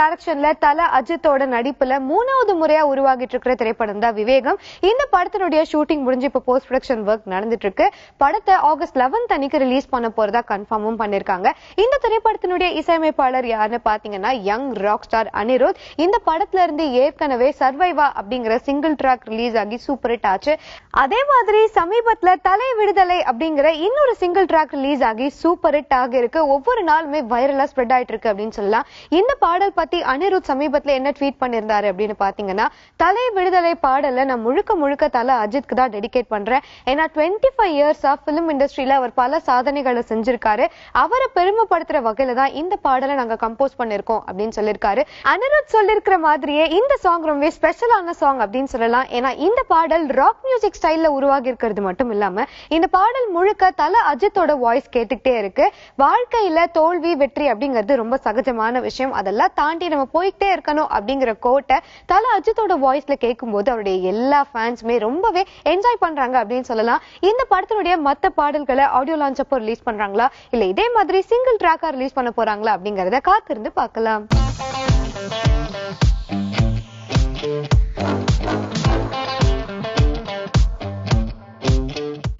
டைரக்ஷன்ல தல அஜித்தோட நடிப்புல மூணாவது முறையா உருவாகிட்டு இருக்கிற திரைப்படம் தான் விவேகம். இந்த படத்தினுடைய ஷூட்டிங் முடிஞ்சு இப்ப போஸ்ட் ப்ரொடக்ஷன் ஒர்க் நடந்துட்டு இருக்கு. படத்தை ஆகஸ்ட் 11 அன்னைக்கு ரிலீஸ் பண்ண போறதா கன்ஃபார்மும் பண்ணிருக்காங்க. இந்த திரைப்படத்தினுடைய இசையமைப்பாளர் யாருன்னு பாத்தீங்கன்னா யங் ராக் ஸ்டார் அனிருத். இந்த படத்துல இருந்து ஏற்கனவே சர்வைவா அப்படிங்கிற சிங்கிள் ட்ராக் ரிலீஸ் ஆகி சூப்பர் ஹிட் ஆச்சு. அதே மாதிரி சமீபத்துல தலை விடுதலை அப்படிங்கிற இன்னொரு சிங்கிள் ட்ராக் ரிலீஸ் ஆகி சூப்பர் ஹிட் ஆகி இருக்கு. ஒவ்வொரு நாளுமே வைரலா ஸ்ப்ரெட் ஆயிட்டு இருக்கு அப்படின்னு சொல்லலாம். இந்த பாடல் பத்தி அனிருத் சமீபத்துல என்ன ட்வீட் பண்ணிருந்தாரு அப்படின்னு பாத்தீங்கன்னா, தலை விடுதலை பாடல நான் முழுக்க முழுக்க தல அஜித்க்கு தான் டெடிகேட் பண்றேன். ஏன்னா 25 இயர்ஸ் ஆஃப் பிலிம் இண்டஸ்ட்ரியில அவர் பல சாதனைகளை செஞ்சிருக்காரு. அவரை பெருமைப்படுத்துற வகையில தான் இந்த பாடலை நாங்க கம்போஸ் பண்ணிருக்கோம் அப்படின்னு சொல்லிருக்காரு. அனிருத் சொல்லிருக்கிற மாதிரியே இந்த சாங் ரொம்ப ஸ்பெஷலான சாங் அப்படின்னு சொல்லலாம். ஏன்னா இந்த பாடல் ராக் மியூசிக் ஸ்டைல்ல உருவாகி இருக்கிறது மட்டும் இல்லாம இந்த பாடல் முழுக்க தல அஜித்தோட வாய்ஸ் கேட்டுக்கிட்டே இருக்கு. வாழ்க்கையில தோல்வி வெற்றி அப்படிங்கிறது ரொம்ப சகஜமான விஷயம். அதெல்லாம் தாண்டி நம்ம போயிட்டே இருக்கணும் அப்படிங்கிற கோட்டை தல அஜித்தோட வாய்ஸ்ல கேட்கும் போது அவருடைய எல்லா ஃபேன்ஸுமே ரொம்பவே என்ஜாய் பண்றாங்க அப்படின்னு சொல்லலாம். இந்த படத்தினுடைய மத்த பாடல்களை ஆடியோ லான்ச் அப்போ ரிலீஸ் பண்றாங்களா இல்ல இதே மாதிரி சிங்கிள் ட்ராக்கா ரிலீஸ் பண்ண போறாங்களா அப்படிங்கறத காத்திருந்து பார்க்கலாம்.